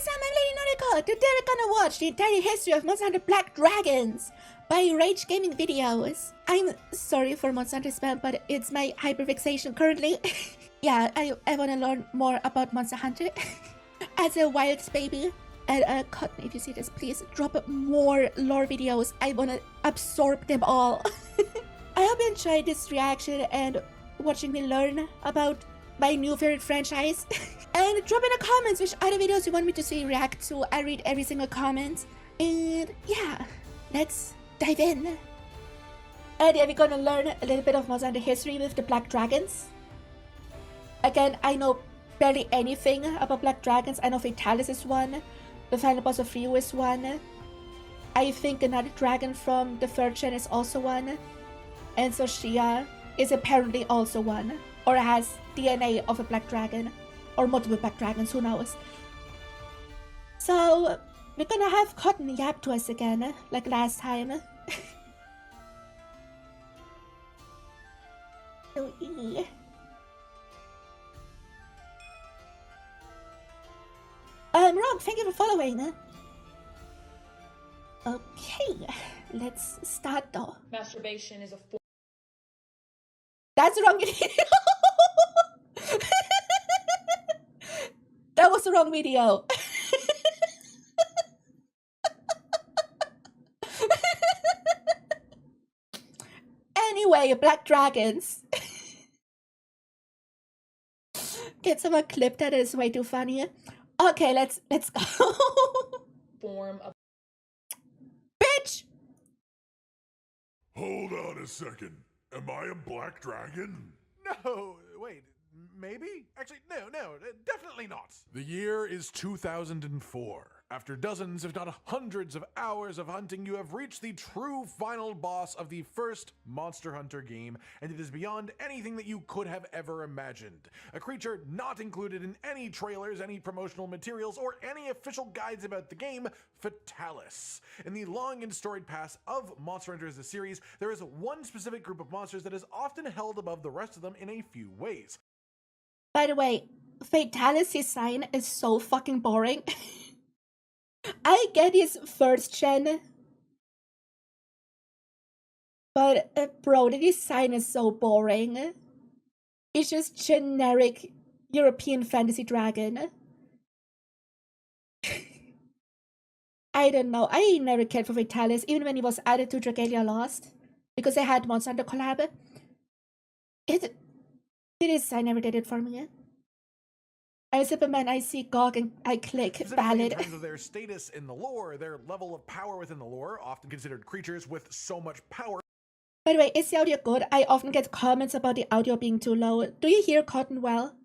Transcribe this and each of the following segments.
what's up? I'm Lady Noriko. Today we're gonna watch the entire history of Monster Hunter Black Dragons by RageGamingVideos. I'm sorry for Monster Hunter spam, but it's my hyperfixation currently. Yeah, I wanna learn more about Monster Hunter as a wild baby. And Cotton, if you see this, please drop more lore videos. I wanna absorb them all. I hope you enjoyed this reaction and watching me learn about my new favorite franchise. And drop in the comments which other videos you want me to see react to. I read every single comment. And yeah, let's dive in. And yeah, we're gonna learn a little bit of Monster Hunter history with the Black Dragons. Again, I know barely anything about Black Dragons. I know Fatalis is one. The final boss of Ryu is one. I think another dragon from the 3rd gen is also one. And Socia is apparently also one. Or has DNA of a black dragon. Or multiple black dragons, who knows. So, we're gonna have Cotton yap to us again, like last time. So, Rob, thank you for following. Okay, let's start though. Masturbation is a form. That's the wrong video. That was the wrong video. Anyway, Black Dragons. Get someone clip that is way too funny. Okay, let's go. Form of. Bitch! Hold on a second. Am I a black dragon? No, wait, maybe? Actually, no, definitely not. The year is 2004. After dozens, if not hundreds of hours of hunting, you have reached the true final boss of the first Monster Hunter game, and it is beyond anything that you could have ever imagined. A creature not included in any trailers, any promotional materials, or any official guides about the game, Fatalis. In the long and storied past of Monster Hunter as a series, there is one specific group of monsters that is often held above the rest of them in a few ways. By the way, Fatalis' design is so fucking boring. I get his 1st gen, but bro, the design is so boring. It's just generic European fantasy dragon. I don't know, I never cared for Fatalis, even when he was added to Dragalia Lost, because they had Monster Hunter collab. The design never did it for me. As Superman, I see Gog and I click valid. In terms of their status in the lore, their level of power within the lore, often considered creatures with so much power. By the way, is the audio good? I often get comments about the audio being too low. Do you hear Cotton well?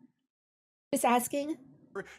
Just asking.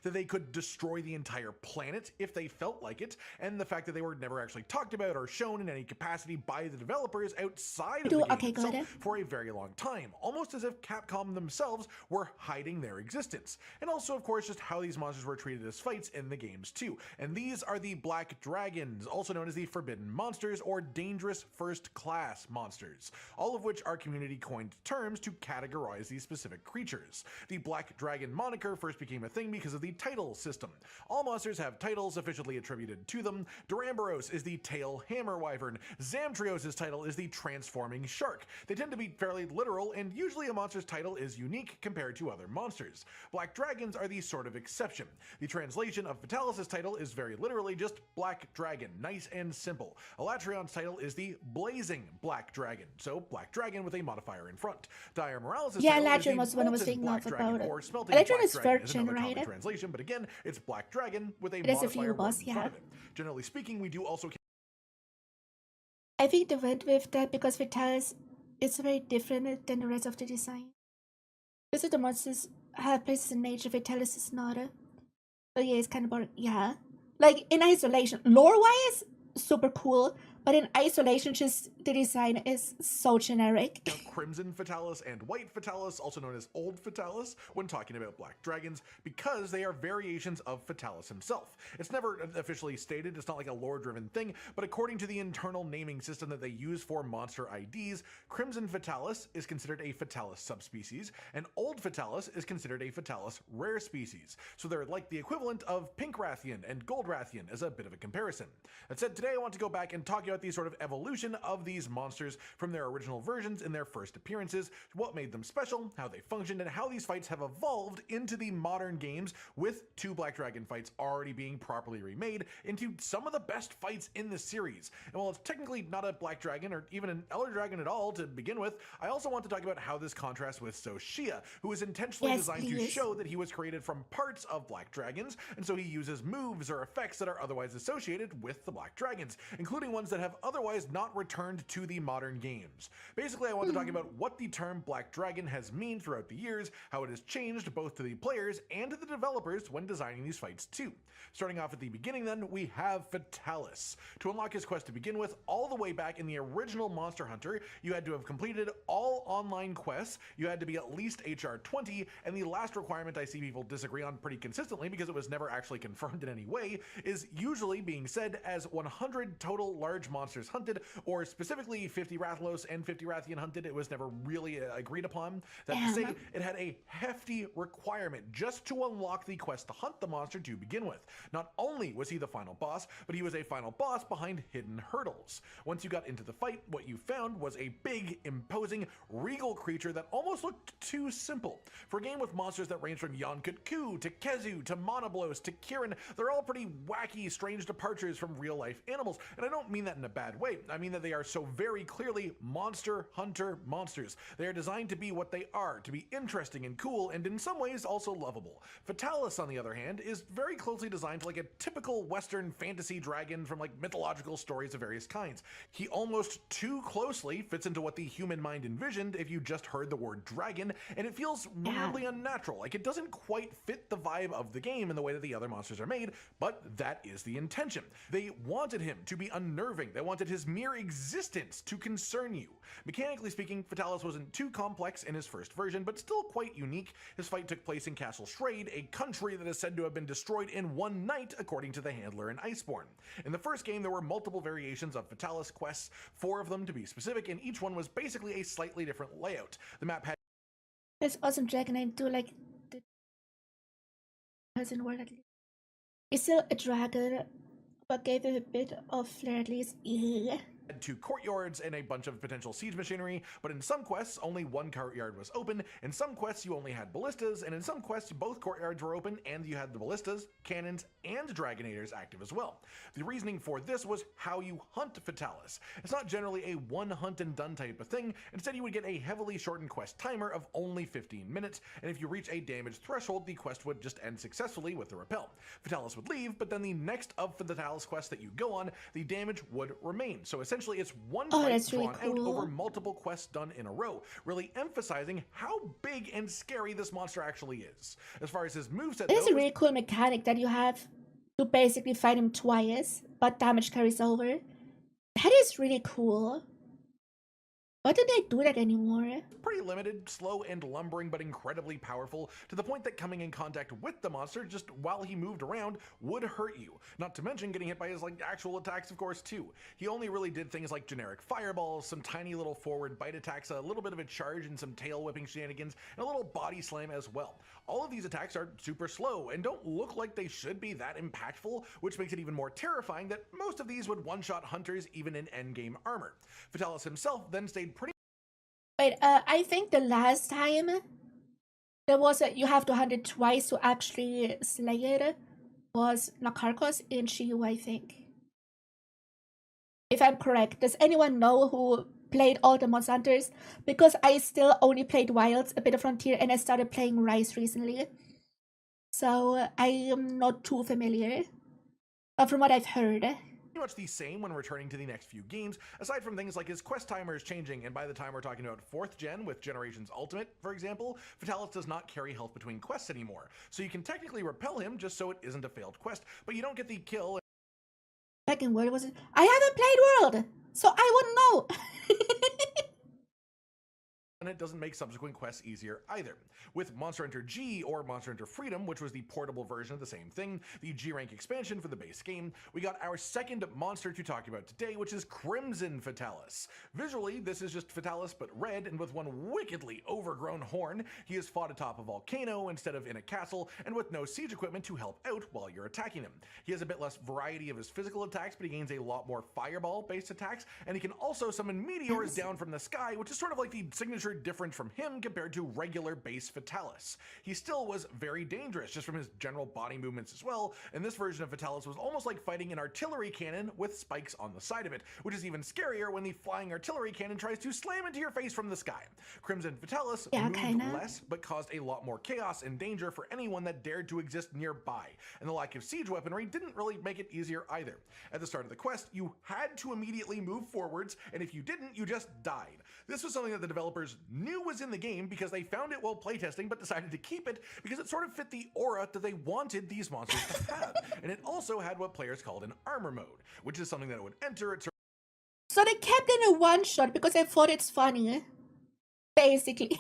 That they could destroy the entire planet if they felt like it, and the fact that they were never actually talked about or shown in any capacity by the developers outside of the game itself for a very long time, almost as if Capcom themselves were hiding their existence. And also, of course, just how these monsters were treated as fights in the games too. And these are the Black Dragons, also known as the Forbidden Monsters or Dangerous First Class Monsters, all of which are community-coined terms to categorize these specific creatures. The Black Dragon moniker first became a thing because of the title system. All monsters have titles officially attributed to them. Duramboros is the Tail Hammer Wyvern. Zamtrios' title is the Transforming Shark. They tend to be fairly literal, and usually a monster's title is unique compared to other monsters. Black Dragons are the sort of exception. The translation of Fatalis' title is very literally just Black Dragon, nice and simple. Elatrion's title is the Blazing Black Dragon, so Black Dragon with a modifier in front. Dire Morales' title Elatrion is was the one I was Molten thinking Black of Dragon, about it. or Smelting Elatrion Black is Dragon 3rd is another gen, common right? translation, but again, it's Black Dragon with a It is a modifier few boss, in front yeah. of it. Generally speaking, we do also. I think they went with that because Fatalis is very different than the rest of the design. Because the monsters have places in nature, Fatalis is not. So yeah, it's kind of boring. Yeah. Like, in isolation, lore-wise, super cool. But in isolation, just the design is so generic. Crimson Fatalis and White Fatalis, also known as Old Fatalis, when talking about black dragons, because they are variations of Fatalis himself. It's never officially stated, it's not like a lore-driven thing, but according to the internal naming system that they use for monster IDs, Crimson Fatalis is considered a Fatalis subspecies, and Old Fatalis is considered a Fatalis rare species. So they're like the equivalent of Pink Rathian and Gold Rathian as a bit of a comparison. That said, today I want to go back and talk about the sort of evolution of these monsters from their original versions in their first appearances, what made them special, how they functioned, and how these fights have evolved into the modern games, with 2 Black Dragon fights already being properly remade into some of the best fights in the series. And while it's technically not a Black Dragon or even an Elder Dragon at all to begin with, I also want to talk about how this contrasts with 𝘕𝘠𝘴, who is intentionally designed to show that he was created from parts of Black Dragons, and so he uses moves or effects that are otherwise associated with the Black Dragons, including ones that have otherwise not returned to the modern games. Basically, I want to talk about what the term Black Dragon has meant throughout the years, how it has changed both to the players and to the developers when designing these fights too. Starting off at the beginning then, we have Fatalis. To unlock his quest to begin with, all the way back in the original Monster Hunter, you had to have completed all online quests, you had to be at least HR 20, and the last requirement I see people disagree on pretty consistently because it was never actually confirmed in any way, is usually being said as 100 total large monsters hunted, or specifically 50 Rathalos and 50 Rathian hunted. It was never really agreed upon. That to say, it had a hefty requirement just to unlock the quest to hunt the monster to begin with. Not only was he the final boss, but he was a final boss behind hidden hurdles. Once you got into the fight, what you found was a big, imposing, regal creature that almost looked too simple. For a game with monsters that range from 𝘰𝘴𝘦 to 𝘰𝘴𝑚 to Monoblos to Kirin, they're all pretty wacky, strange departures from real-life animals, and I don't mean that in a bad way. I mean that they are so very clearly monster hunter monsters. They are designed to be what they are, to be interesting and cool, and in some ways also lovable. Fatalis, on the other hand, is very closely designed like a typical Western fantasy dragon from like mythological stories of various kinds. He almost too closely fits into what the human mind envisioned if you just heard the word dragon, and it feels weirdly unnatural. Like it doesn't quite fit the vibe of the game in the way that the other monsters are made, but that is the intention. They wanted him to be unnerving. They wanted his mere existence to concern you. Mechanically speaking, Fatalis wasn't too complex in his first version, but still quite unique. His fight took place in Castle Schrade, a country that is said to have been destroyed in one night, according to the handler in Iceborne. In the first game, there were multiple variations of Fatalis quests, 4 of them to be specific, and each one was basically a slightly different layout. The map had This awesome dragon, I do like the doesn't work at least. It's still a dragon, but gave it a bit of flair at least. Yeah. 2 courtyards and a bunch of potential siege machinery, but in some quests only 1 courtyard was open, in some quests you only had ballistas, and in some quests both courtyards were open and you had the ballistas, cannons, and dragonators active as well. The reasoning for this was how you hunt Fatalis. It's not generally a one hunt and done type of thing, instead you would get a heavily shortened quest timer of only 15 minutes, and if you reach a damage threshold, the quest would just end successfully with the repel. Fatalis would leave, but then the next of the Fatalis quest that you go on, the damage would remain. So essentially it's one fight drawn out over multiple quests done in a row, really emphasizing how big and scary this monster actually is. As far as his moveset, it is a really cool mechanic that you have to basically fight him twice, but damage carries over. That is really cool. Why don't they do that anymore? Pretty limited, slow and lumbering, but incredibly powerful, to the point that coming in contact with the monster just while he moved around would hurt you. Not to mention getting hit by his like actual attacks, of course, too. He only really did things like generic fireballs, some tiny little forward bite attacks, a little bit of a charge and some tail whipping shenanigans, and a little body slam as well. All of these attacks are super slow and don't look like they should be that impactful, which makes it even more terrifying that most of these would one-shot hunters even in endgame armor. Fatalis himself then stayed pretty. Wait, I think the last time there was you have to hunt it twice to actually slay it was Nakarkos in Shiyu, I think. If I'm correct. Does anyone know who played all the Monster Hunters? Because I still only played Wilds, a bit of Frontier, and I started playing Rise recently. So I am not too familiar. But from what I've heard, much the same when returning to the next few games, aside from things like his quest timers changing, and by the time we're talking about 4th gen with Generations Ultimate, for example, Fatalis does not carry health between quests anymore, so you can technically repel him just so it isn't a failed quest, but you don't get the kill Back in World was it? I haven't played World, so I wouldn't know. and it doesn't make subsequent quests easier either. With Monster Hunter G, or Monster Hunter Freedom, which was the portable version of the same thing, the G rank expansion for the base game, we got our second monster to talk about today, which is Crimson Fatalis. Visually, this is just Fatalis but red, and with one wickedly overgrown horn. He is fought atop a volcano instead of in a castle, and with no siege equipment to help out while you're attacking him. He has a bit less variety of his physical attacks, but he gains a lot more fireball-based attacks, and he can also summon meteors down from the sky, which is sort of like the signature difference from him compared to regular base Fatalis. He still was very dangerous just from his general body movements as well, and this version of Fatalis was almost like fighting an artillery cannon with spikes on the side of it, which is even scarier when the flying artillery cannon tries to slam into your face from the sky. Crimson Fatalis moved less, but caused a lot more chaos and danger for anyone that dared to exist nearby, and the lack of siege weaponry didn't really make it easier either. At the start of the quest, you had to immediately move forwards, and if you didn't, you just died. This was something that the developers knew was in the game because they found it while playtesting, but decided to keep it because it sort of fit the aura that they wanted these monsters to have. And it also had what players called an armor mode, which is something that would enter at So they kept in a one-shot because they thought it's funny, basically.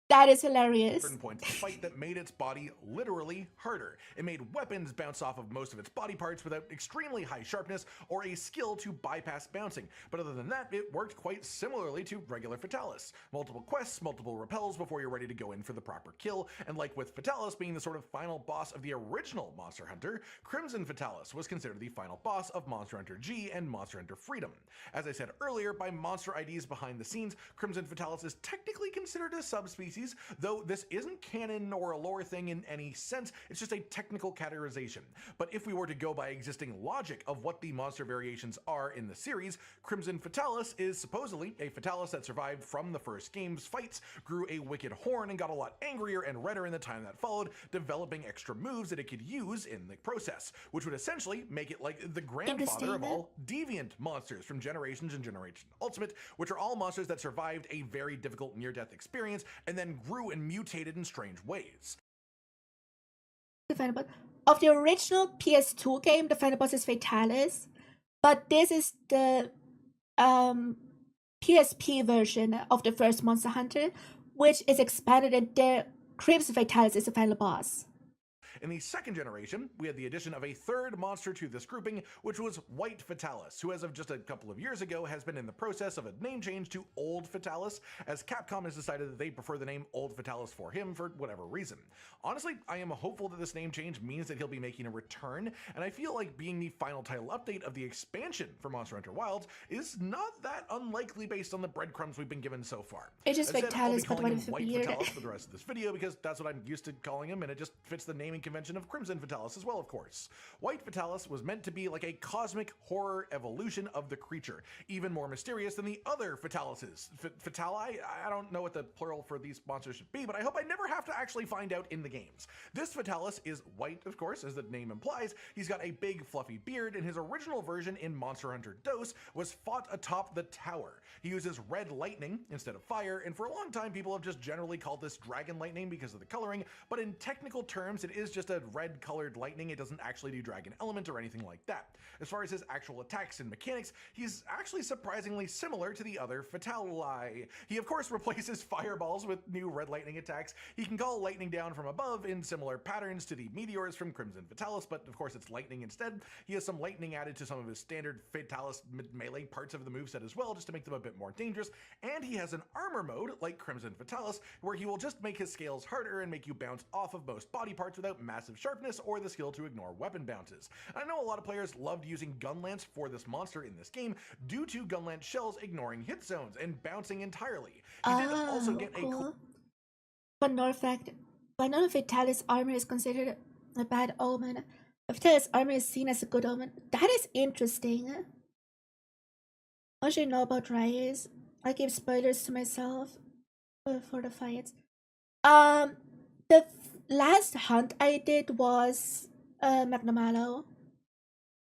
That is hilarious. certain points of the fight that made its body literally harder. It made weapons bounce off of most of its body parts without extremely high sharpness or a skill to bypass bouncing. But other than that, it worked quite similarly to regular Fatalis. Multiple quests, multiple repels before you're ready to go in for the proper kill, and like with Fatalis being the sort of final boss of the original Monster Hunter, Crimson Fatalis was considered the final boss of Monster Hunter G and Monster Hunter Freedom. As I said earlier, by monster IDs behind the scenes, Crimson Fatalis is technically considered a subspecies, though this isn't canon or a lore thing in any sense, it's just a technical categorization. But if we were to go by existing logic of what the monster variations are in the series, Crimson Fatalis is supposedly a Fatalis that survived from the first game's fights, grew a wicked horn, and got a lot angrier and redder in the time that followed, developing extra moves that it could use in the process, which would essentially make it like the grandfather of all deviant monsters from Generations and Generation Ultimate, which are all monsters that survived a very difficult near-death experience and then grew and mutated in strange ways. The final boss of the original PS2 game, the final boss is Fatalis, but this is the PSP version of the first Monster Hunter, which is expanded, and the Crimson Fatalis is the final boss. In the second generation, we had the addition of a third monster to this grouping, which was White Fatalis, who as of just a couple of years ago has been in the process of a name change to Old Fatalis, as Capcom has decided that they prefer the name Old Fatalis for him for whatever reason. Honestly, I am hopeful that this name change means that he'll be making a return, and I feel like being the final title update of the expansion for Monster Hunter Wilds is not that unlikely based on the breadcrumbs we've been given so far. It's just Fatalis, but what if White Fatalis for the rest of this video because that's what I'm used to calling him, and it just fits the naming convention of Crimson Fatalis as well, of course. White Fatalis was meant to be like a cosmic horror evolution of the creature, even more mysterious than the other Fatalises. Fatali? I don't know what the plural for these monsters should be, but I hope I never have to actually find out in the games. This Fatalis is white, of course, as the name implies. He's got a big fluffy beard, and his original version in Monster Hunter DOS was fought atop the tower. He uses red lightning instead of fire, and for a long time people have just generally called this dragon lightning because of the coloring, but in technical terms it is just a red colored lightning. It doesn't actually do dragon element or anything like that. As far as his actual attacks and mechanics, he's actually surprisingly similar to the other Fatali. He of course replaces fireballs with new red lightning attacks. He can call lightning down from above in similar patterns to the meteors from Crimson Fatalis, but of course it's lightning instead. He has some lightning added to some of his standard Fatalis melee parts of the moveset as well, just to make them a bit more dangerous, and he has an armor mode like Crimson Fatalis where he will just make his scales harder and make you bounce off of most body parts without massive sharpness or the skill to ignore weapon bounces. I know a lot of players loved using Gunlance for this monster in this game due to Gunlance shells ignoring hit zones and bouncing entirely. He did also get a But no fact, but none of Fatalis' armor is considered a bad omen. Fatalis' armor is seen as a good omen. That is interesting. What should you know about Rise? I give spoilers to myself for the fights. The last hunt I did was Magnamalo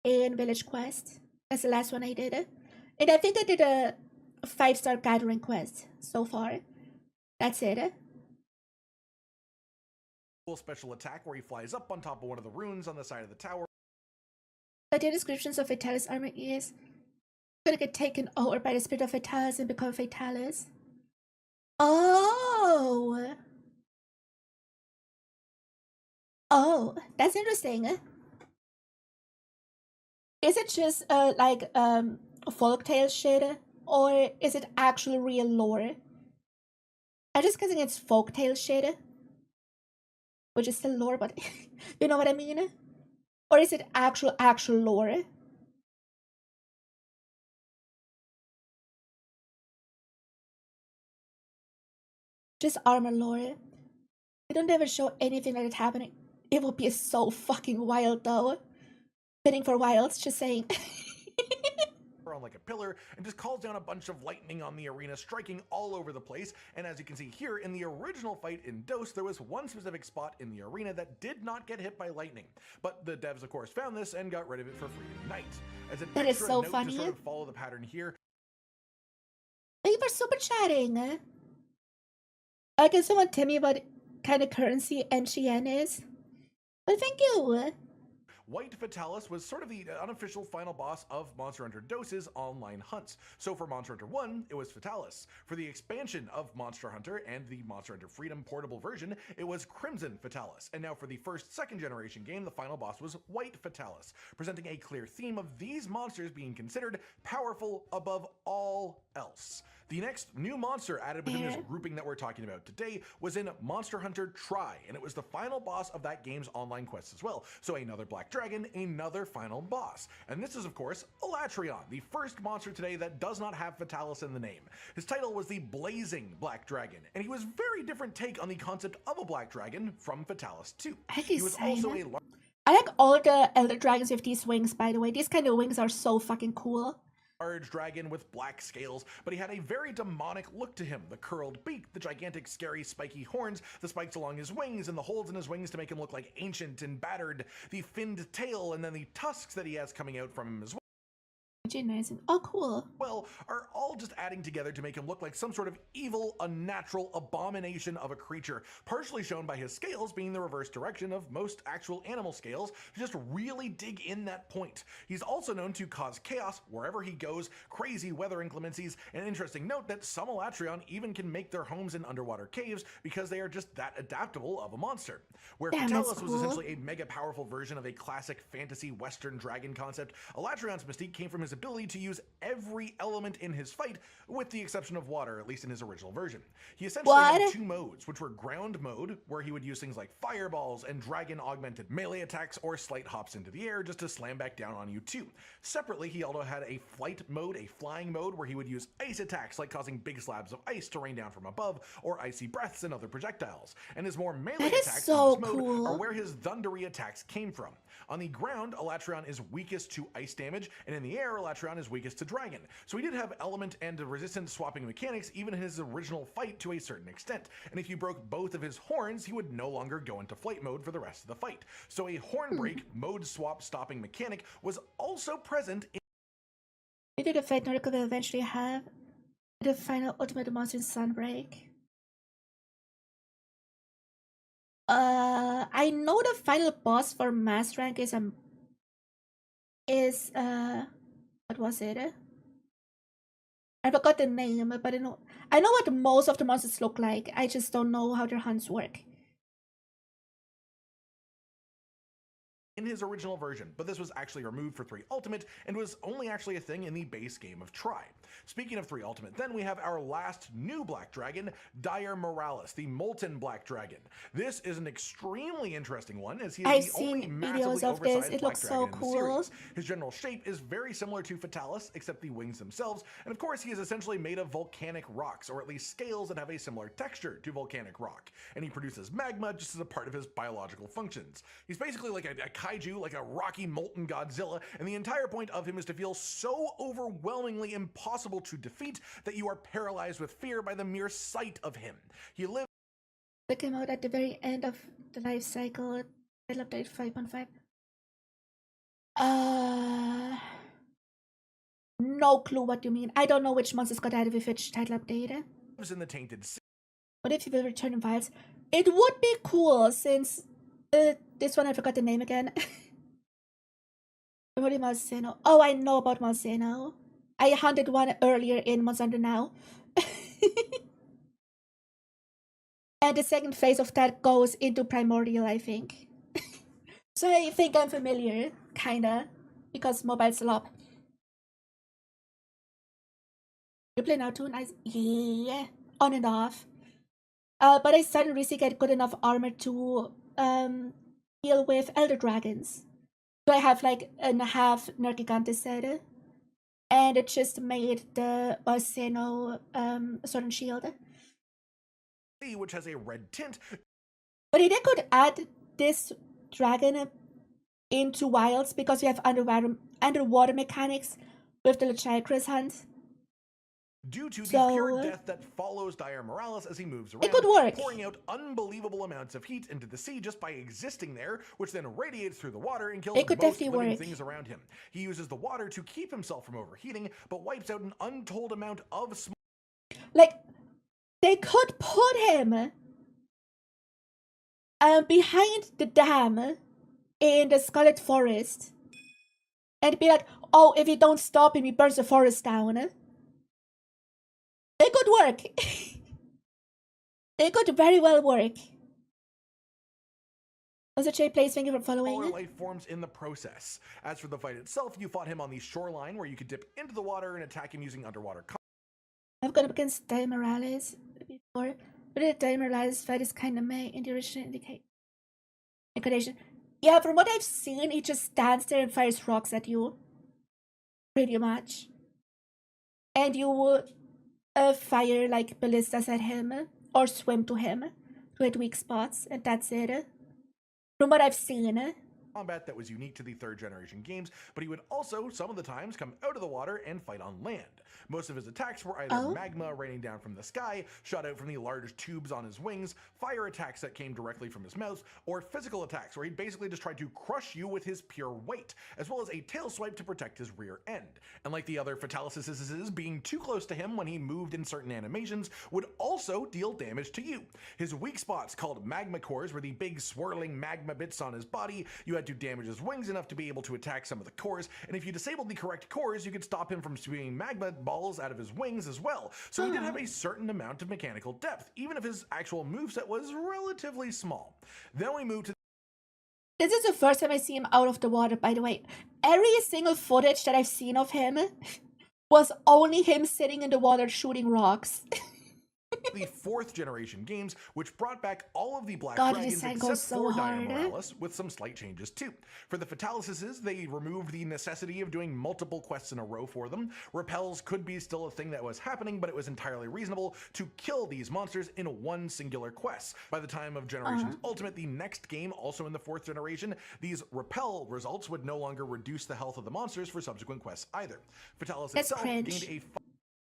in Village Quest. That's the last one I did. And I think I did a 5-star gathering quest so far. That's it. special attack where he flies up on top of one of the runes on the side of the tower. But the descriptions of Fatalis armor is gonna get taken over by the spirit of Fatalis and become Fatalis. Oh! Oh, that's interesting. Is it just like folktale shit, or is it actual real lore? I'm just guessing it's folktale shit, which is still lore, but you know what I mean? Or is it actual lore? Just armor lore. They don't ever show anything like that happening. It would be so fucking wild though. Bidding for wilds, just saying. On like a pillar and just calls down a bunch of lightning on the arena, striking all over the place. And as you can see here, in the original fight in DOS, there was one specific spot in the arena that did not get hit by lightning. But the devs, of course, found this and got rid of it for free tonight. As an that is so note funny. To sort of follow the pattern here. Thank you for super chatting. Can someone tell me what kind of currency 𝘕𝘠 is? Well, thank you. 𝘬𝘷𝘦𝘬𝘍𝘳 was sort of the unofficial final boss of Monster Hunter DOS's online hunts. So for Monster Hunter 1, it was Fatalis. For the expansion of Monster Hunter and the Monster Hunter Freedom portable version, it was Crimson Fatalis. And now for the second generation game, the final boss was White Fatalis, presenting a clear theme of these monsters being considered powerful above all else. The next new monster added within this grouping that we're talking about today was in Monster Hunter Tri, and it was the final boss of that game's online quest as well. So another Black Dragon, another final boss. And this is, of course, Alatreon, the first monster today that does not have Fatalis in the name. His title was the Blazing Black Dragon, and he was a very different take on the concept of a Black Dragon from Fatalis 2. He was also a I like all the Elder Dragons with these wings, by the way. These kind of wings are so fucking cool. Large dragon with black scales, but he had a very demonic look to him. The curled beak, the gigantic, scary, spiky horns, the spikes along his wings, and the holes in his wings to make him look like ancient and battered, the finned tail, and then the tusks that he has coming out from him as well. Oh, cool. Well, are all just adding together to make him look like some sort of evil, unnatural abomination of a creature, partially shown by his scales being the reverse direction of most actual animal scales to just really dig in that point. He's also known to cause chaos wherever he goes, crazy weather inclemencies, and an interesting note that some Alatreon even can make their homes in underwater caves because they are just that adaptable of a monster. Where Fatalis was essentially a mega powerful version of a classic fantasy western dragon concept, Alatreon's mystique came from his ability to use every element in his fight, with the exception of water, at least in his original version. He essentially had two modes, which were ground mode, where he would use things like fireballs and dragon augmented melee attacks or slight hops into the air just to slam back down on you too. Separately, he also had a flight mode, a flying mode, where he would use ice attacks like causing big slabs of ice to rain down from above, or icy breaths and other projectiles. And his more melee attacks in this mode are where his thundery attacks came from. On the ground, Alatreon is weakest to ice damage, and in the air, Alatreon is weakest to dragon. So he did have element and resistance swapping mechanics even in his original fight to a certain extent, and if you broke both of his horns, he would no longer go into flight mode for the rest of the fight. So a horn break mode swap stopping mechanic was also present in Maybe the fight Noriko will eventually have the final ultimate monster in Sunbreak. I know the final boss for Mass Rank is what was it? I forgot the name, but I know what most of the monsters look like. I just don't know how their hunts work. in his original version, but this was actually removed for 3 Ultimate and was only actually a thing in the base game of Tri. Speaking of 3 Ultimate, then we have our last new Black Dragon, Dire Morales, the Molten Black Dragon. This is an extremely interesting one, as he is the only massively oversized Black Dragon in the series. His general shape is very similar to Fatalis, except the wings themselves, and of course he is essentially made of volcanic rocks, or at least scales that have a similar texture to volcanic rock, and he produces magma just as a part of his biological functions. He's basically like a kaiju, like a rocky molten Godzilla, and the entire point of him is to feel so overwhelmingly impossible to defeat that you are paralyzed with fear by the mere sight of him. He lives that came out at the very end of the life cycle, title update 5.5. No clue what you mean. I don't know which monsters got added with which title update. Lives in the Tainted Sea. What if he will return in files? It would be cool since this one I forgot the name again. Really 𝘕𝘠𝘠. Oh, I know about 𝘕𝘠𝘠. I hunted one earlier in Monster Hunter now. And the second phase of that goes into Primordial, I think. So I think I'm familiar, kinda, because mobile slop. You play now too? Nice. Yeah, on and off. But I suddenly really get good enough armor to deal with Elder Dragons. So I have like a half 𝘔𝘰𝘠𝘕 set. And it just made the 𝘕𝘠𝘠 Sword and Shield. Which has a red tint. But they could add this dragon into Wilds because we have underwater mechanics with the Lechakras hunt. Due to the pure death that follows 𝘕𝘬𝘸𝑚𝑜ralis as he moves around, it could work. pouring out unbelievable amounts of heat into the sea just by existing there, which then radiates through the water and kills most living things around him. He uses the water to keep himself from overheating, but wipes out an untold amount of smoke. Like, they could put him behind the dam in the Scarlet Forest and be like, oh, if you don't stop him, he burns the forest down. They could work. They could very well work. Also, Jay Plays, thank you for following. Life forms in the process. As for the fight itself, you fought him on the shoreline where you could dip into the water and attack him using underwater cover. I've gone up against 𝘕𝘬𝘸𝘸 before, but the 𝘕𝘬𝘸𝘸 fight is kind of meh in the original incarnation. Yeah, from what I've seen, he just stands there and fires rocks at you. Pretty much. And you fire like ballistas at him or swim to him to hit weak spots, and that's it. From what I've seen. Combat that was unique to the 3rd generation games, but he would also, some of the times, come out of the water and fight on land. Most of his attacks were either magma raining down from the sky, shot out from the large tubes on his wings, fire attacks that came directly from his mouth, or physical attacks where he basically just tried to crush you with his pure weight, as well as a tail swipe to protect his rear end. And like the other Fatalicesses, being too close to him when he moved in certain animations would also deal damage to you. His weak spots, called magma cores, were the big swirling magma bits on his body. You had to damage his wings enough to be able to attack some of the cores, and if you disabled the correct cores, you could stop him from spewing magma balls out of his wings as well. So he did have a certain amount of mechanical depth, even if his actual moveset was relatively small. Then we moved to... This is the first time I see him out of the water, by the way. Every single footage that I've seen of him was only him sitting in the water shooting rocks. The 4th generation games, which brought back all of the Black Dragons except for 𝘕𝘬𝘸𝘸 with some slight changes too. For the Fatalicesses, they removed the necessity of doing multiple quests in a row for them. Repels could be still a thing that was happening, but it was entirely reasonable to kill these monsters in one singular quest. By the time of Generations Ultimate, the next game, also in the 4th generation, these repel results would no longer reduce the health of the monsters for subsequent quests either. Fatalis itself gained a...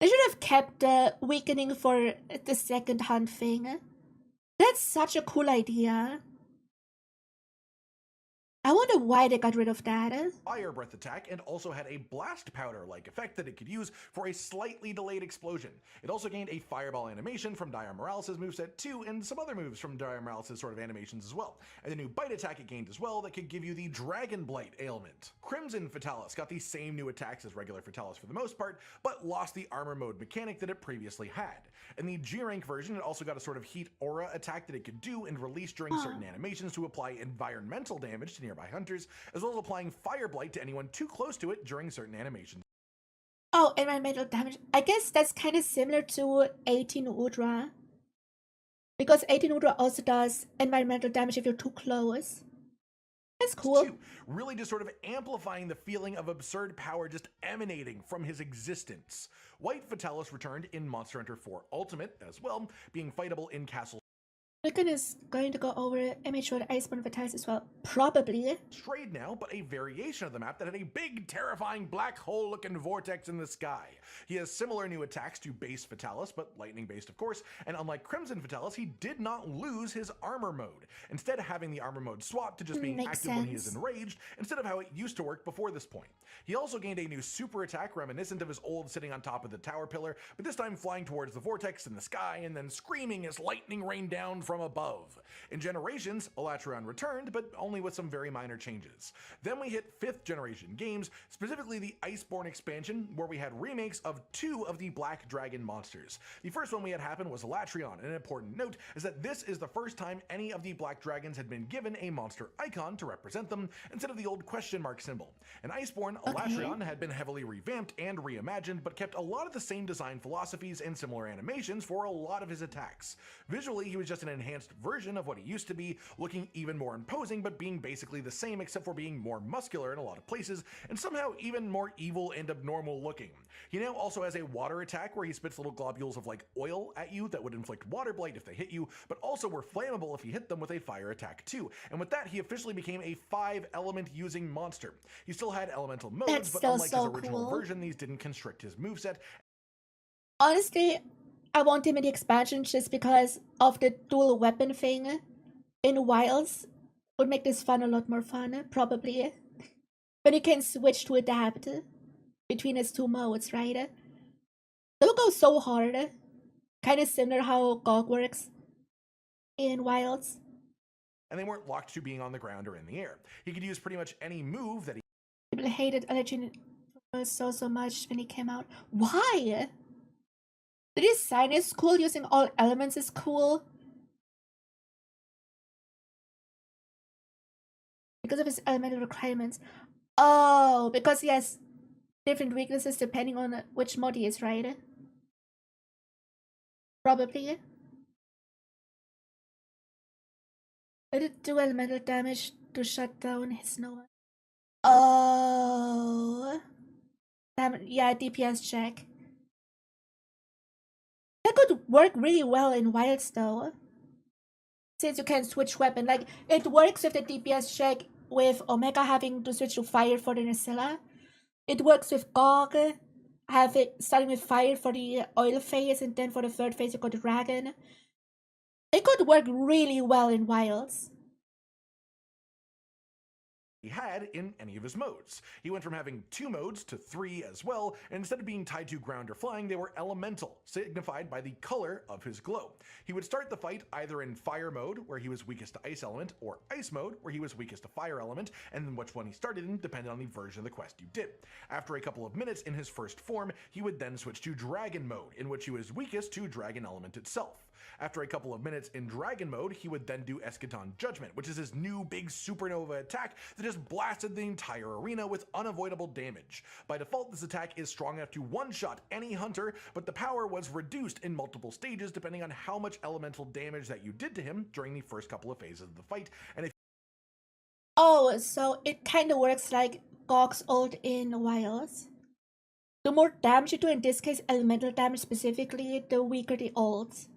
They should have kept the weakening for the second hunt thing. That's such a cool idea. I wonder why they got rid of that. Fire breath attack, and also had a blast powder-like effect that it could use for a slightly delayed explosion. It also gained a fireball animation from 𝘕𝘬𝘸𝘸 moveset too, and some other moves from 𝘕𝘬𝘸𝘸 sort of animations as well. And the new bite attack it gained as well that could give you the Dragon Blight ailment. Crimson Fatalis got the same new attacks as regular Fatalis for the most part, but lost the armor mode mechanic that it previously had. In the G rank version, it also got a sort of heat aura attack that it could do and release during certain animations to apply environmental damage to nearby hunters, as well as applying fire blight to anyone too close to it during certain animations. Oh, environmental damage. I guess that's kind of similar to 𝘕𝘠𝘠𝘠, because 𝘕𝘠𝘠𝘠 also does environmental damage if you're too close. That's cool. Really just sort of amplifying the feeling of absurd power just emanating from his existence. White Fatalis returned in Monster Hunter 4 Ultimate as well, being fightable in Castle. Wigan is going to go over MH1 Iceborne Fatalis as well. Probably. Trade now, but a variation of the map that had a big, terrifying black hole-looking vortex in the sky. He has similar new attacks to base Fatalis, but lightning-based of course, and unlike Crimson Fatalis, he did not lose his armor mode, instead having the armor mode swapped to just being active when he is enraged, instead of how it used to work before this point. He also gained a new super attack reminiscent of his old sitting on top of the tower pillar, but this time flying towards the vortex in the sky and then screaming as lightning rained down from from above. In Generations, Elatrion returned, but only with some very minor changes. Then we hit 5th generation games, specifically the Iceborne expansion, where we had remakes of 2 of the Black Dragon monsters. The first one we had happen was Elatrion, and an important note is that this is the first time any of the Black Dragons had been given a monster icon to represent them, instead of the old question mark symbol. In Iceborne, Elatrion had been heavily revamped and reimagined, but kept a lot of the same design philosophies and similar animations for a lot of his attacks. Visually, he was just an enhanced version of what he used to be, looking even more imposing, but being basically the same except for being more muscular in a lot of places, and somehow even more evil and abnormal looking. He now also has a water attack where he spits little globules of like oil at you that would inflict water blight if they hit you, but also were flammable if you hit them with a fire attack too. And with that, he officially became a 5-element using monster. He still had elemental modes, but unlike his original version, these didn't constrict his moveset. Honestly, I want him in the expansion just because of the dual weapon thing in Wilds. Would make this fun a lot more fun, probably. When you can switch to adapt between his 2 modes, right? That would go so hard. Kind of similar how GOG works in Wilds. And they weren't locked to being on the ground or in the air. He could use pretty much any move that he... People hated Legend so much when he came out. Why? The design is cool, using all elements is cool. Because of his elemental requirements. Oh, because he has different weaknesses depending on which mod he is, right? Probably. Let it do elemental damage to shut down his Nova. Oh. Damn it. Yeah, DPS check. That could work really well in Wilds though. Since you can switch weapon. Like, it works with the DPS check with Omega having to switch to fire for the Nacilla. It works with GOG starting with fire for the oil phase, and then for the 3rd phase you got the dragon. It could work really well in Wilds. He had in any of his modes. He went from having 2 modes to 3 as well, and instead of being tied to ground or flying, they were elemental, signified by the color of his glow. He would start the fight either in fire mode, where he was weakest to ice element, or ice mode, where he was weakest to fire element, and then which one he started in depended on the version of the quest you did. After a couple of minutes in his first form, he would then switch to dragon mode, in which he was weakest to dragon element itself. After a couple of minutes in dragon mode, he would then do Eschaton Judgment, which is his new big supernova attack that just blasted the entire arena with unavoidable damage. By default, this attack is strong enough to one-shot any hunter, but the power was reduced in multiple stages depending on how much elemental damage that you did to him during the first couple of phases of the fight. And if oh, so it kind of works like GOG's ult in Wilds. The more damage you do, in this case elemental damage specifically, the weaker the ults.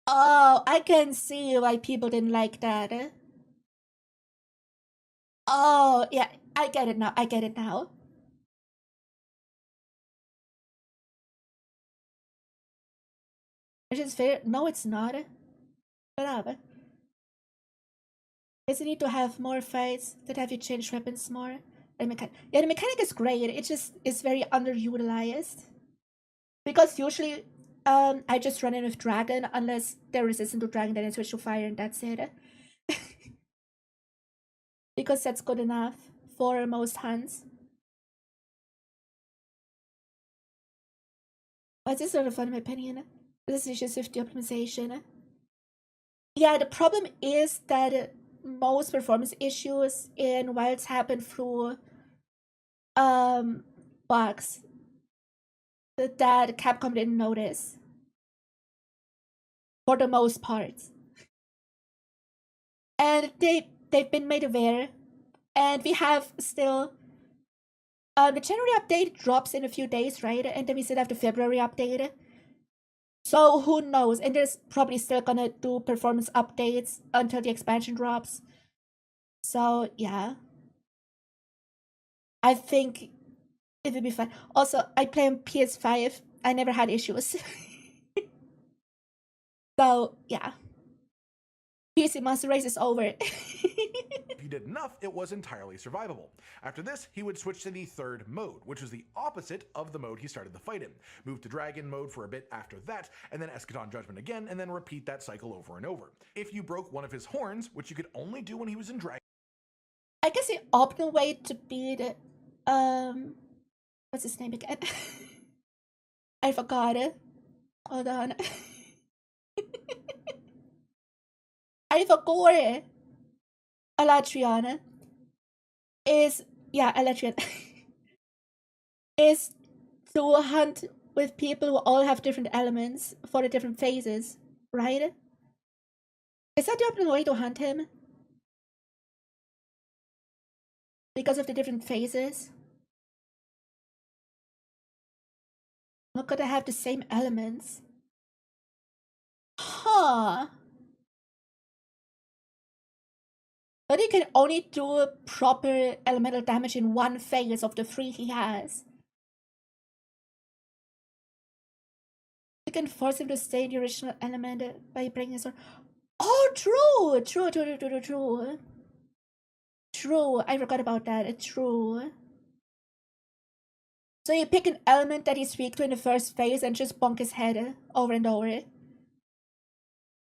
Oh, I can see why people didn't like that. Oh, yeah, I get it now. I get it now. Which is fair. No, it's not. Shut up. Does it need to have more fights that have you change weapons more? Yeah, the mechanic is great. It just is very underutilized. Because usually I just run in with dragon unless they're resistant to dragon, then I switch to fire and that's it. Because that's good enough for most hunts. But this is sort of fun in my opinion. This is just with the optimization. Yeah, the problem is that most performance issues in Wilds happen through bugs that Capcom didn't notice. For the most part. And they've been made aware. And we have still the January update drops in a few days, right? And then we still have the February update. So who knows? And there's probably still gonna do performance updates until the expansion drops. So yeah. I think it would be fun. Also, I play on PS5. I never had issues. So yeah. PC Monster Race is over. you did enough, it was entirely survivable. After this, he would switch to the third mode, which was the opposite of the mode he started the fight in. Move to dragon mode for a bit after that, and then Eschaton Judgment again, and then repeat that cycle over and over. If you broke one of his horns, which you could only do when he was in dragon, I guess the optimal way to beat what's his name again? I forgot it. Hold on. I forgot it. Alatreon is, yeah, Alatreon is to hunt with people who all have different elements for the different phases, right? Is that the optimal way to hunt him? Because of the different phases? Not gonna have the same elements. Huh. But he can only do proper elemental damage in one phase of the 3 he has. You can force him to stay in the original element by bringing his sword. Oh, true! True, I forgot about that. True. So you pick an element that he's weak to in the first phase and just bonk his head over and over.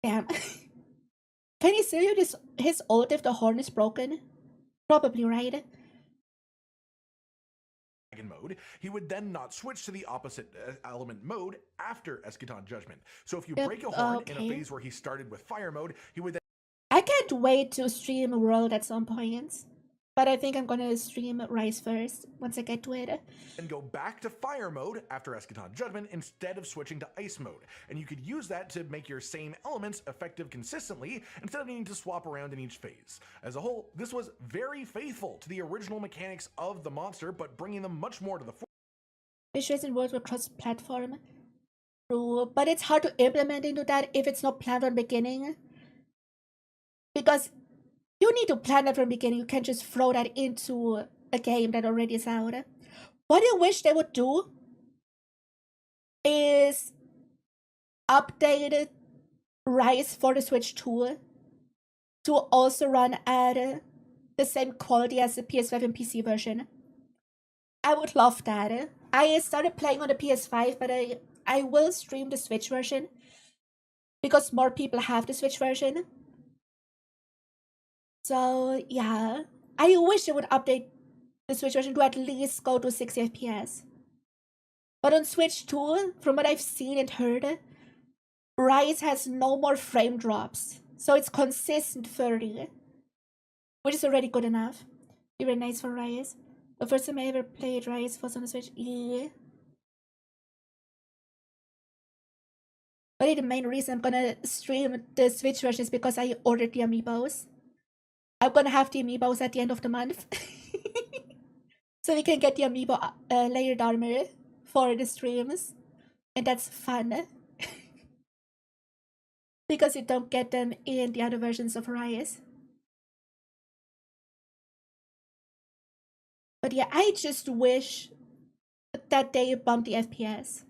Damn. Can he still use his ult if the horn is broken? Probably, right? Mode, he would then not switch to the opposite element mode after Eschaton Judgment. So if you break a horn in a phase where he started with fire mode, he would then... I can't wait to stream World at some point. But I think I'm gonna stream Rise first, once I get to it. And go back to fire mode after Eschaton Judgment instead of switching to ice mode. And you could use that to make your same elements effective consistently instead of needing to swap around in each phase. As a whole, this was very faithful to the original mechanics of the monster, but bringing them much more to the fore. Which in world were cross-platform. True, but it's hard to implement into that if it's not planned from the beginning. Because you need to plan that from the beginning. You can't just throw that into a game that already is out. What I wish they would do is update Rise for the Switch 2 to also run at the same quality as the PS5 and PC version. I would love that. I started playing on the PS5, but I will stream the Switch version because more people have the Switch version. So yeah, I wish they would update the Switch version to at least go to 60 FPS. But on Switch 2, from what I've seen and heard, Rise has no more frame drops. So it's consistent 30, which is already good enough. Very nice for Rise. The first time I ever played Rise was on the Switch. Yeah. But the main reason I'm gonna stream the Switch version is because I ordered the amiibos. I'm gonna have the amiibos at the end of the month. So we can get the amiibo layered armor for the streams. And that's fun. Because you don't get them in the other versions of Rise. But yeah, I just wish that they bumped the FPS.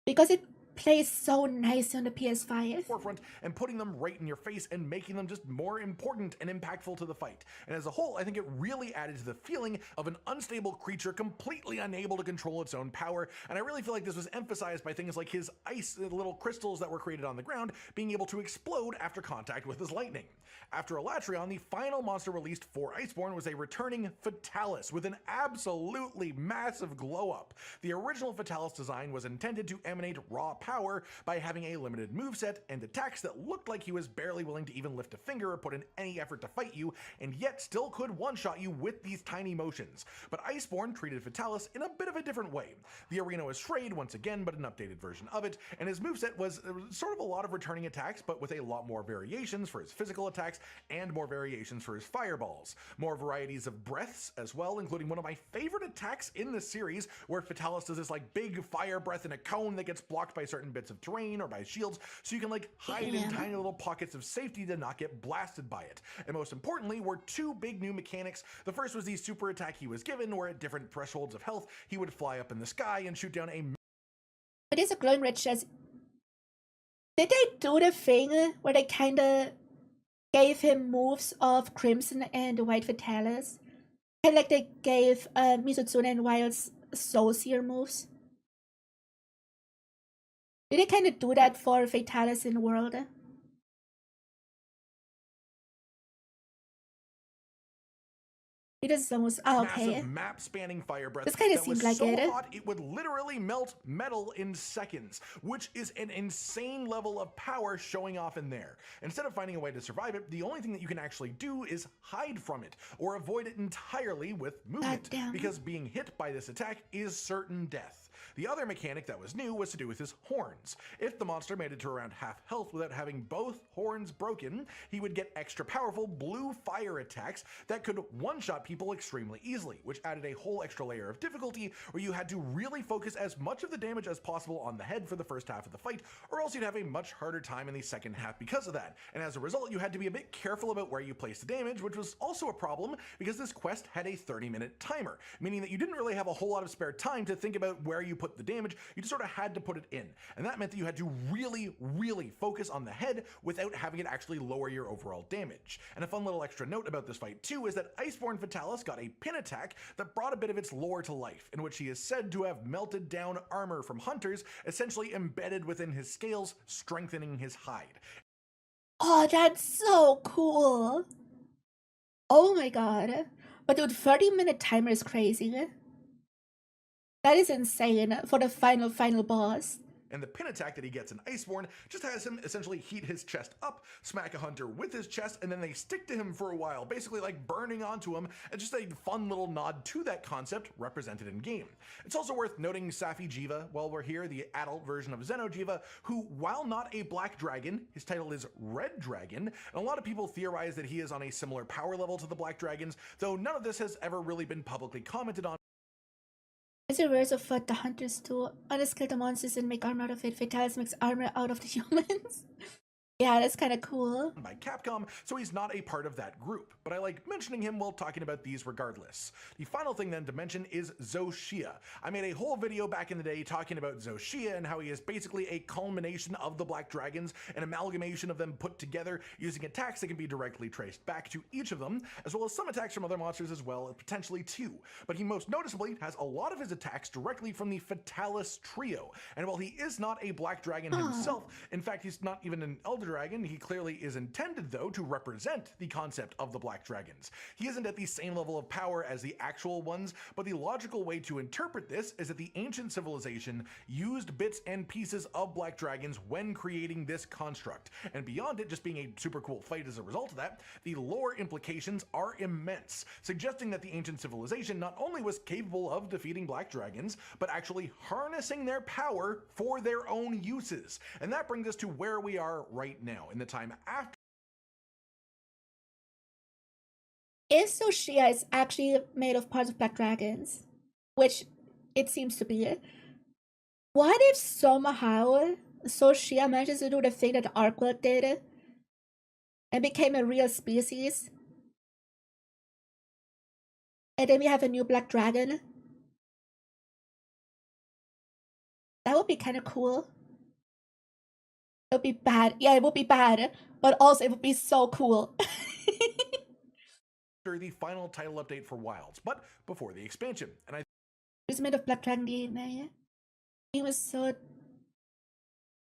Because it plays so nice on the PS5. Forefront and putting them right in your face and making them just more important and impactful to the fight. And as a whole, I think it really added to the feeling of an unstable creature completely unable to control its own power. And I really feel like this was emphasized by things like his ice little crystals that were created on the ground being able to explode after contact with his lightning. After Alatreon, the final monster released for Iceborne was a returning Fatalis with an absolutely massive glow up. The original Fatalis design was intended to emanate raw power by having a limited moveset and attacks that looked like he was barely willing to even lift a finger or put in any effort to fight you, and yet still could one-shot you with these tiny motions. But Iceborne treated Fatalis in a bit of a different way. The arena was Shrade once again, but an updated version of it, and his moveset was sort of a lot of returning attacks, but with a lot more variations for his physical attacks and more variations for his fireballs. More varieties of breaths as well, including one of my favorite attacks in the series, where Fatalis does this like big fire breath in a cone that gets blocked by certain bits of terrain or by shields, so you can like hide in tiny little pockets of safety to not get blasted by it. And most importantly were two big new mechanics. The first was the super attack he was given, where at different thresholds of health he would fly up in the sky and shoot down a... It is a glowing red chest. Did they do the thing where they kinda gave him moves of Crimson and White Fatalis. Kind of like they gave Mizutsuno and Wild's Soulseer moves. Did they kind of do that for Fatalis in World? It is almost okay. Massive map-spanning fire breath. This kind of that seemed was like so it. hot it would literally melt metal in seconds, which is an insane level of power showing off in there. Instead of finding a way to survive it, the only thing that you can actually do is hide from it or avoid it entirely with movement, because being hit by this attack is certain death. The other mechanic that was new was to do with his horns. If the monster made it to around half health without having both horns broken, he would get extra powerful blue fire attacks that could one-shot people extremely easily, which added a whole extra layer of difficulty where you had to really focus as much of the damage as possible on the head for the first half of the fight, or else you'd have a much harder time in the second half because of that. And as a result, you had to be a bit careful about where you placed the damage, which was also a problem because this quest had a 30-minute timer, meaning that you didn't really have a whole lot of spare time to think about where you put the damage. You just sort of had to put it in, and that meant that you had to really focus on the head without having it actually lower your overall damage. And a fun little extra note about this fight too is that Iceborne Fatalis got a pin attack that brought a bit of its lore to life, in which he is said to have melted down armor from hunters, essentially embedded within his scales, strengthening his hide. Oh, that's so cool. Oh my god. But dude, 30-minute timer is crazy. That is insane for the final boss. And the pin attack that he gets in Iceborne just has him essentially heat his chest up, smack a hunter with his chest, and then they stick to him for a while, basically like burning onto him, and just a fun little nod to that concept represented in game. It's also worth noting 𝘕𝘕𝘠𝘴 while we're here, the adult version of 𝘕𝘪𝘠𝘴, who, while not a black dragon, his title is Red Dragon, and a lot of people theorize that he is on a similar power level to the black dragons, though none of this has ever really been publicly commented on. It's a verse of what the hunters do. Others kill the monsters and make armor out of it. Fatalis makes armor out of the humans. Yeah, that's kind of cool. By Capcom, so he's not a part of that group, but I like mentioning him while talking about these regardless. The final thing then to mention is 𝘕𝘪𝘠𝘴. I made a whole video back in the day talking about 𝘕𝘪𝘠𝘴 and how he is basically a culmination of the Black Dragons, an amalgamation of them put together using attacks that can be directly traced back to each of them, as well as some attacks from other monsters as well, potentially too. But he most noticeably has a lot of his attacks directly from the Fatalis trio, and while he is not a Black Dragon himself, in fact he's not even an Elder Dragon, he clearly is intended though to represent the concept of the Black Dragons. He isn't at the same level of power as the actual ones, but the logical way to interpret this is that the ancient civilization used bits and pieces of Black Dragons when creating this construct, and beyond it just being a super cool fight as a result of that, the lore implications are immense, suggesting that the ancient civilization not only was capable of defeating Black Dragons, but actually harnessing their power for their own uses. And that brings us to where we are right now, in the time after. If 𝘕𝘪𝘠𝘴 is actually made of parts of Black Dragons, which it seems to be, what if somehow 𝘕𝘪𝘠𝘴 manages to do the thing that Arcworld did and became a real species? And then we have a new Black Dragon? That would be kind of cool. It would be bad. Yeah, it would be bad, but also it would be so cool. The final title update for Wilds, but before the expansion. And I It's made of Black Dragon DNA. It was so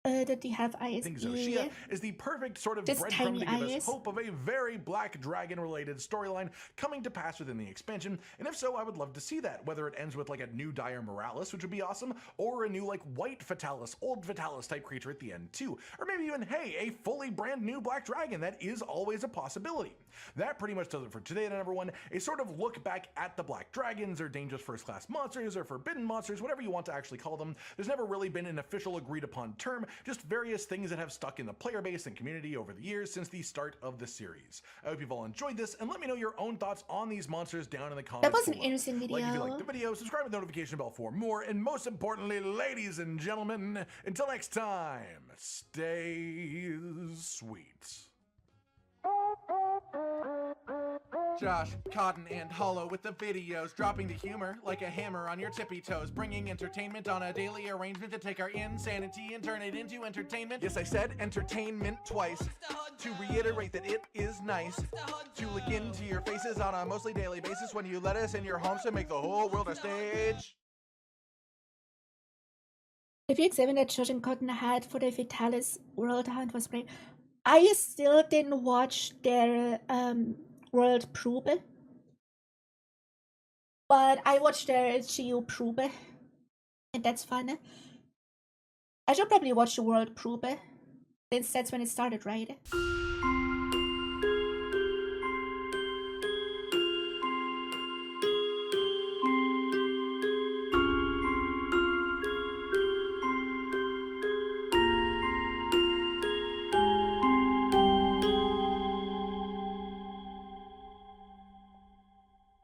that they have eyes. I think 𝘕𝘪𝘠𝘴 is the perfect sort of Just breadcrumb to tiny give us eyes. hope of a very Black Dragon related storyline coming to pass within the expansion, and if so, I would love to see that, whether it ends with like a new Dire Morales, which would be awesome, or a new like White Fatalis, Old Fatalis type creature at the end too, or maybe even, hey, a fully brand new Black Dragon. That is always a possibility. That pretty much does it for today, number one, a sort of look back at the Black Dragons, or dangerous first class monsters, or forbidden monsters, whatever you want to actually call them. There's never really been an official agreed upon term, just various things that have stuck in the player base and community over the years since the start of the series. I hope you've all enjoyed this, and let me know your own thoughts on these monsters down in the comments That was an below. interesting video. Like if you liked the video, subscribe with the notification bell for more, and most importantly, ladies and gentlemen, until next time, stay sweet. Josh, Cotton, and Hollow with the videos, dropping the humor like a hammer on your tippy toes, bringing entertainment on a daily arrangement to take our insanity and turn it into entertainment. Yes, I said entertainment twice. to reiterate that it is nice to look into your faces on a mostly daily basis when you let us in your homes to make the whole world a stage. The big 7 that Judge Cotton had for the Vitalis World Hunt was great. I still didn't watch their World Probe, but I watched their 𝘕𝘂𝘀𝘀, and that's fun. I should probably watch the World Probe, since that's when it started, right?